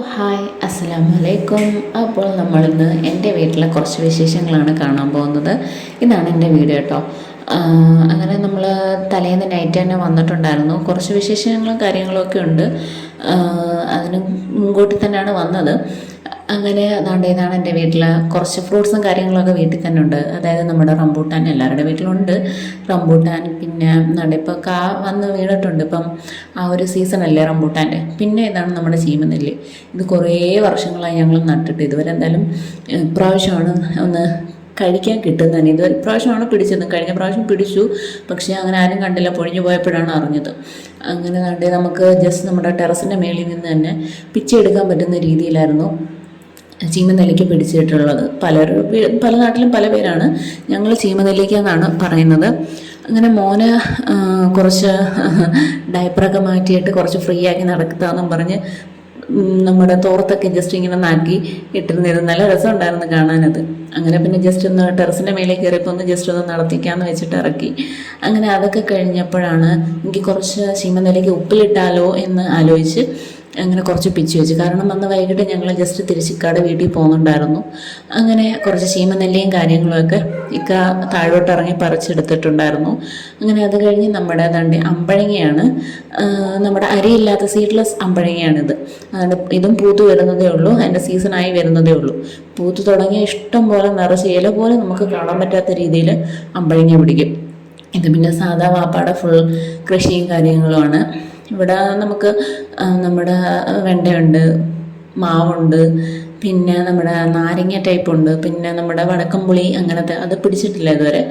Hi അസ്സലാമു അലൈക്കും. അപ്പോൾ നമ്മളിന്ന് എൻ്റെ വീട്ടിലെ കുറച്ച് വിശേഷങ്ങളാണ് കാണാൻ പോകുന്നത്. ഇതാണ് എൻ്റെ വീട് കേട്ടോ. അങ്ങനെ നമ്മൾ തലേന്ന് നൈറ്റ് തന്നെ വന്നിട്ടുണ്ടായിരുന്നു. കുറച്ച് വിശേഷങ്ങളും കാര്യങ്ങളൊക്കെ ഉണ്ട്. അതിന് മുൻകൂട്ടി തന്നെയാണ് വന്നത്. അങ്ങനെ അതാണ്ട് ഇതാണ് എൻ്റെ വീട്ടിൽ കുറച്ച് ഫ്രൂട്ട്സും കാര്യങ്ങളൊക്കെ വീട്ടിൽ തന്നെ ഉണ്ട്. അതായത് നമ്മുടെ റംബൂട്ടാൻ എല്ലാവരുടെ വീട്ടിലുണ്ട്. റംബൂട്ടാൻ പിന്നെ ഇപ്പോൾ വന്ന് വീണിട്ടുണ്ട്. ഇപ്പം ആ ഒരു സീസണല്ലേ റംബൂട്ടാൻ്റെ. പിന്നെ ഇതാണ് നമ്മുടെ ചീമനെല്ലി. ഇത് കുറേ വർഷങ്ങളായി ഞങ്ങൾ നട്ടിട്ട് ഇതുവരെ എന്തായാലും ഇപ്രാവശ്യമാണ് ഒന്ന് കഴിക്കാൻ കിട്ടുന്നതന്നെ. ഇത് ഇപ്രാവശ്യമാണ് പിടിച്ചത്. കഴിഞ്ഞ പ്രാവശ്യം പിടിച്ചു, പക്ഷേ അങ്ങനെ ആരും കണ്ടില്ല. പൊഴിഞ്ഞു പോയപ്പോഴാണ് അറിഞ്ഞത്. അങ്ങനെ നമുക്ക് ജസ്റ്റ് നമ്മുടെ ടെറസിൻ്റെ മേളിൽ നിന്ന് തന്നെ പിച്ചെടുക്കാൻ പറ്റുന്ന രീതിയിലായിരുന്നു ചീമനെല്ലിക്ക പിടിച്ചിട്ടുള്ളത്. പല നാട്ടിലും പല പേരാണ്. ഞങ്ങൾ ചീമനെല്ലിക്ക എന്നാണ് പറയുന്നത്. അങ്ങനെ മോന് കുറച്ച് ഡയപ്പറൊക്കെ മാറ്റിയിട്ട് കുറച്ച് ഫ്രീ ആക്കി നടത്താമെന്നും പറഞ്ഞ് നമ്മുടെ തോർത്തൊക്കെ ജസ്റ്റ് ഇങ്ങനെ നാക്കി ഇട്ടിരുന്നിരുന്നു. നല്ല രസമുണ്ടായിരുന്നു കാണാനത്. അങ്ങനെ പിന്നെ ജസ്റ്റ് ഒന്ന് ടെറസിൻ്റെ മേലെ കയറിയപ്പോൾ ഒന്ന് ജസ്റ്റ് ഒന്ന് നടത്തിക്കാമെന്ന് വെച്ചിട്ട് ഇറക്കി. അങ്ങനെ അതൊക്കെ കഴിഞ്ഞപ്പോഴാണ് എനിക്ക് കുറച്ച് ചീമനെല്ലിക്ക ഉപ്പിലിട്ടാലോ എന്ന് ആലോചിച്ച് അങ്ങനെ കുറച്ച് പിച്ച് വെച്ചു. കാരണം അന്ന് വൈകിട്ട് ഞങ്ങൾ ജസ്റ്റ് തിരിച്ചിക്കാട് വീട്ടിൽ പോകുന്നുണ്ടായിരുന്നു. അങ്ങനെ കുറച്ച് ചീമനെല്ലിയും കാര്യങ്ങളുമൊക്കെ താഴോട്ട് ഇറങ്ങി പറിച്ചെടുത്തിട്ടുണ്ടായിരുന്നു. അങ്ങനെ അത് കഴിഞ്ഞ് നമ്മുടെ അമ്പഴങ്ങയാണ്. നമ്മുടെ അരിയില്ലാത്ത സീഡ്ലെസ് അമ്പഴങ്ങയാണിത്. ഇതും പൂത്ത് വരുന്നതേ ഉള്ളൂ. അതിൻ്റെ സീസണായി വരുന്നതേ ഉള്ളൂ. പൂത്ത് തുടങ്ങിയ ഇഷ്ടം പോലെ നിറച്ച് ഇല പോലെ നമുക്ക് കാണാൻ പറ്റാത്ത രീതിയിൽ അമ്പഴങ്ങ പിടിക്കും. ഇത് പിന്നെ സാധാ വാപ്പാടെ ഫുൾ കൃഷിയും കാര്യങ്ങളുമാണ്. ഇവിടെ നമുക്ക് നമ്മുടെ വെണ്ടയുണ്ട്, മാവുണ്ട്, പിന്നെ നമ്മുടെ നാരങ്ങ ടൈപ്പുണ്ട്, പിന്നെ നമ്മുടെ വടക്കംപുളി അങ്ങനത്തെ അത് പിടിച്ചിട്ടില്ല ഇതുവരെ.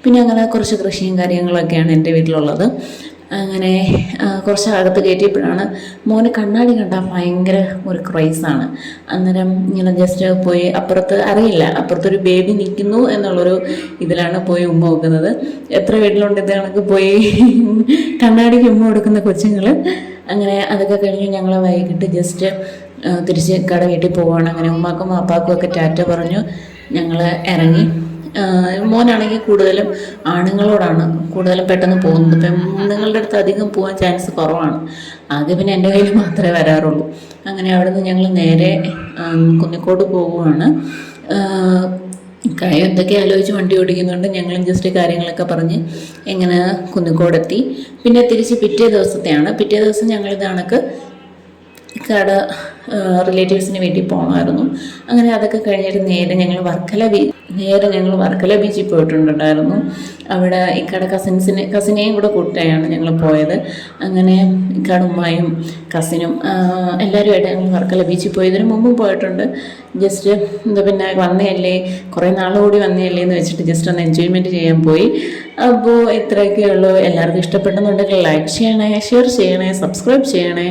പിന്നെ അങ്ങനെ കുറച്ച് കൃഷിയും കാര്യങ്ങളൊക്കെയാണ് എൻ്റെ വീട്ടിലുള്ളത്. അങ്ങനെ കുറച്ച് അകത്ത് കയറ്റിയപ്പോഴാണ് മോന് കണ്ണാടി കണ്ടാൽ ഭയങ്കര ഒരു ക്രൈസാണ്. അന്നേരം ഇങ്ങനെ ജസ്റ്റ് പോയി അപ്പുറത്ത് അറിയില്ല, അപ്പുറത്തൊരു ബേബി നിൽക്കുന്നു എന്നുള്ളൊരു ഇതിലാണ് പോയി ഉമ്മ വെക്കുന്നത്. എത്ര വീട്ടിലുണ്ട് ഇത് കണക്ക് പോയി കണ്ണാടിക്ക് ഉമ്മ കൊടുക്കുന്ന കൊച്ചുങ്ങൾ. അങ്ങനെ അതൊക്കെ കഴിഞ്ഞ് ഞങ്ങൾ വൈകിട്ട് ജസ്റ്റ് തിരിച്ച് കട വീട്ടിൽ പോവുകയാണ്. അങ്ങനെ ഉമ്മാക്കും വാപ്പാക്കും ഒക്കെ ടാറ്റ പറഞ്ഞു ഞങ്ങൾ ഇറങ്ങി. മോനാണെങ്കിൽ കൂടുതലും ആണുങ്ങളോടാണ് കൂടുതലും പെട്ടെന്ന് പോകുന്നത്. പെണ്ണുങ്ങളുടെ അടുത്ത് അധികം പോകാൻ ചാൻസ് കുറവാണ്. ആദ്യം പിന്നെ എൻ്റെ കയ്യിൽ മാത്രമേ വരാറുള്ളൂ. അങ്ങനെ അവിടെ നിന്ന് ഞങ്ങൾ നേരെ കുന്നിക്കോട് പോവുകയാണ്. കാര്യം എന്തൊക്കെ ആലോചിച്ച് വണ്ടി ഓടിക്കുന്നുണ്ട്. ഞങ്ങളും ജസ്റ്റ് കാര്യങ്ങളൊക്കെ പറഞ്ഞ് എങ്ങനെ കുന്നിക്കോടെത്തി. പിന്നെ തിരിച്ച് പിറ്റേ ദിവസം ഞങ്ങൾ ഇത് കണക്ക് കട റിലേറ്റീവ്സിന് വീട്ടിൽ പോകണമായിരുന്നു. അങ്ങനെ അതൊക്കെ കഴിഞ്ഞിട്ട് നേരെ ഞങ്ങൾ വർക്കല ബീച്ചിൽ പോയിട്ടുണ്ടായിരുന്നു. അവിടെ ഇക്കടെ കസിനെയും കൂടെ കൂട്ടായാണ് ഞങ്ങൾ പോയത്. അങ്ങനെ ഇക്കടെ ഉമ്മായും കസിനും എല്ലാവരുമായിട്ട് ഞങ്ങൾ വർക്കല ബീച്ചിൽ പോയി. ഇതിന് മുമ്പും പോയിട്ടുണ്ട്. ജസ്റ്റ് പിന്നെ വന്നതല്ലേ, കുറേ നാളുകൂടി വന്നതല്ലേ എന്ന് വെച്ചിട്ട് ജസ്റ്റ് ഒന്ന് എൻജോയ്മെൻറ്റ് ചെയ്യാൻ പോയി. അപ്പോൾ ഇത്രയൊക്കെ ഉള്ളൂ. എല്ലാവർക്കും ഇഷ്ടപ്പെട്ടെന്നുണ്ടെങ്കിൽ ലൈക്ക് ചെയ്യണേ, ഷെയർ ചെയ്യണേ, സബ്സ്ക്രൈബ് ചെയ്യണേ.